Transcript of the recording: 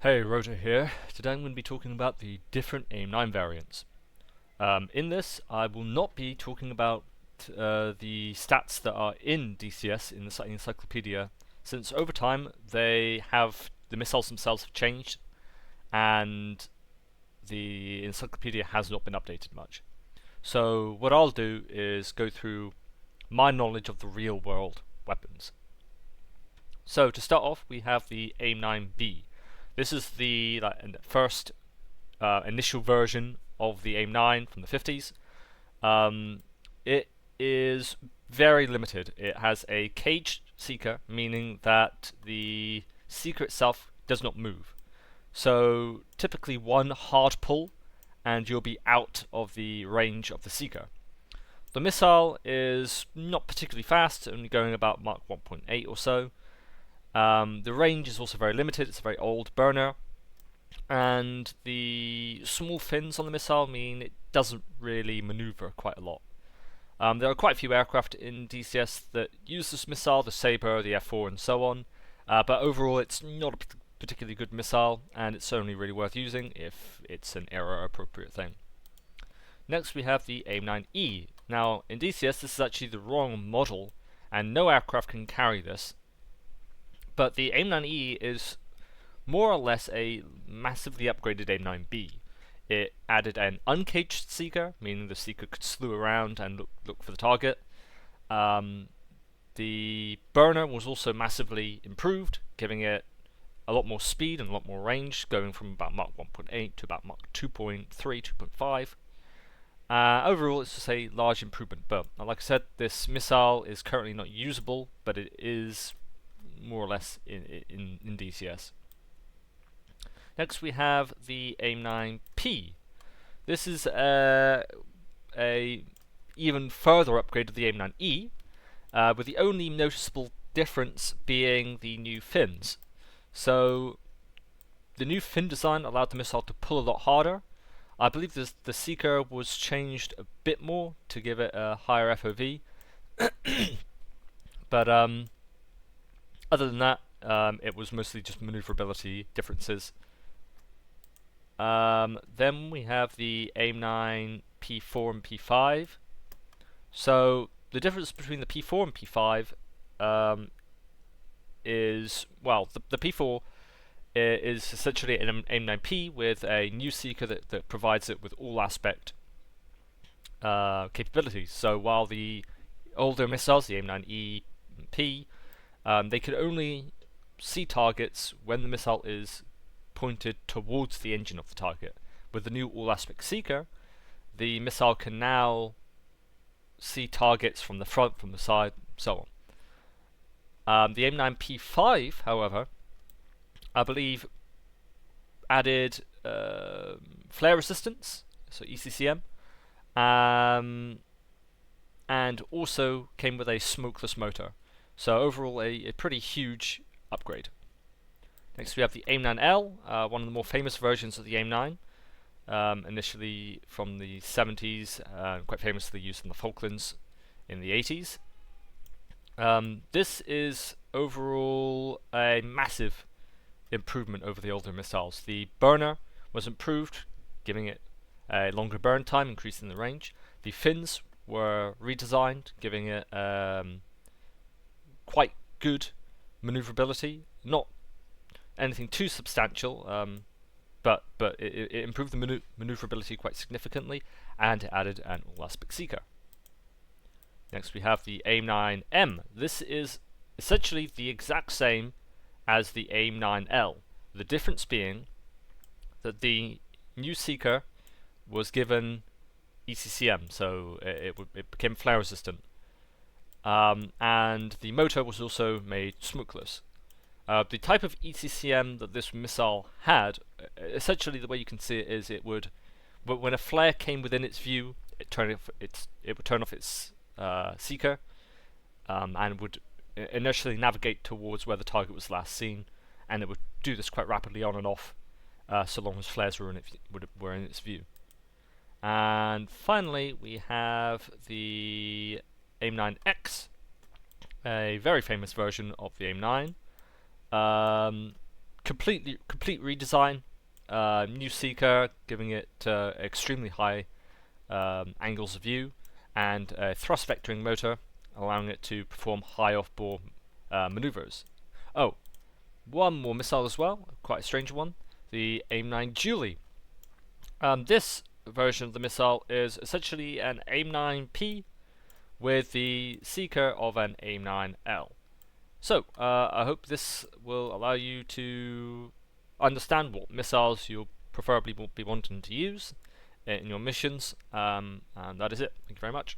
Hey, Roger here. Today I'm going to be talking about the different AIM-9 variants. In this, I will not be talking about the stats that are in DCS, in the encyclopedia, since over time the missiles themselves have changed, and the encyclopedia has not been updated much. So what I'll do is go through my knowledge of the real world weapons. So to start off, we have the AIM-9B. This is the first initial version of the AIM-9 from the 50s. It is very limited. It has a caged seeker, meaning that the seeker itself does not move. So typically one hard pull and you'll be out of the range of the seeker. The missile is not particularly fast, only going about Mach 1.8 or so. The range is also very limited. It's a very old burner, and the small fins on the missile mean it doesn't really maneuver quite a lot. There are quite a few aircraft in DCS that use this missile, the Sabre, the F4 and so on, but overall it's not a particularly good missile, and it's only really worth using if it's an era appropriate thing. Next we have the AIM-9E. Now in DCS this is actually the wrong model, and no aircraft can carry this, but the AIM-9E is more or less a massively upgraded AIM-9B. It added an uncaged seeker, meaning the seeker could slew around and look for the target. The burner was also massively improved, giving it a lot more speed and a lot more range, going from about Mach 1.8 to about Mach 2.3, 2.5. Overall, it's just a large improvement, but like I said, this missile is currently not usable, but it is more or less in DCS. Next we have the AIM-9P. This is a even further upgrade of the AIM-9E, with the only noticeable difference being the new fins. So the new fin design allowed the missile to pull a lot harder. I believe the seeker was changed a bit more to give it a higher FOV, but other than that, it was mostly just maneuverability differences. Then we have the AIM-9 P4 and P5. So the difference between the P4 and P5 is, well, the P4 is essentially an AIM-9P with a new seeker that provides it with all aspect capabilities. So while the older missiles, the AIM-9E and P, they could only see targets when the missile is pointed towards the engine of the target. With the new all-aspect seeker, the missile can now see targets from the front, from the side, so on. The AIM-9P5, however, I believe added flare resistance, so ECCM, and also came with a smokeless motor. So overall, a pretty huge upgrade. Next we have the AIM-9L, one of the more famous versions of the AIM-9, initially from the 70s, quite famously used in the Falklands in the 80s. This is overall a massive improvement over the older missiles. The burner was improved, giving it a longer burn time, increasing the range. The fins were redesigned, giving it quite good maneuverability, not anything too substantial, but it improved the maneuverability quite significantly, and it added an all-aspect seeker. Next we have the AIM-9M. This is essentially the exact same as the AIM-9L. The difference being that the new seeker was given ECCM, so it became flare resistant, and the motor was also made smokeless. The type of ECCM that this missile had, essentially the way you can see it is when a flare came within its view, it would turn off its seeker, and would inertially navigate towards where the target was last seen, and it would do this quite rapidly on and off, so long as flares were in its view. And finally, we have the AIM-9X, a very famous version of the AIM-9. complete redesign, new seeker, giving it extremely high angles of view, and a thrust vectoring motor, allowing it to perform high off-bore maneuvers. Oh, one more missile as well, quite a strange one, the AIM-9 Julie. This version of the missile is essentially an AIM-9P with the seeker of an AIM-9L. So, I hope this will allow you to understand what missiles you'll preferably be wanting to use in your missions, and that is it. Thank you very much.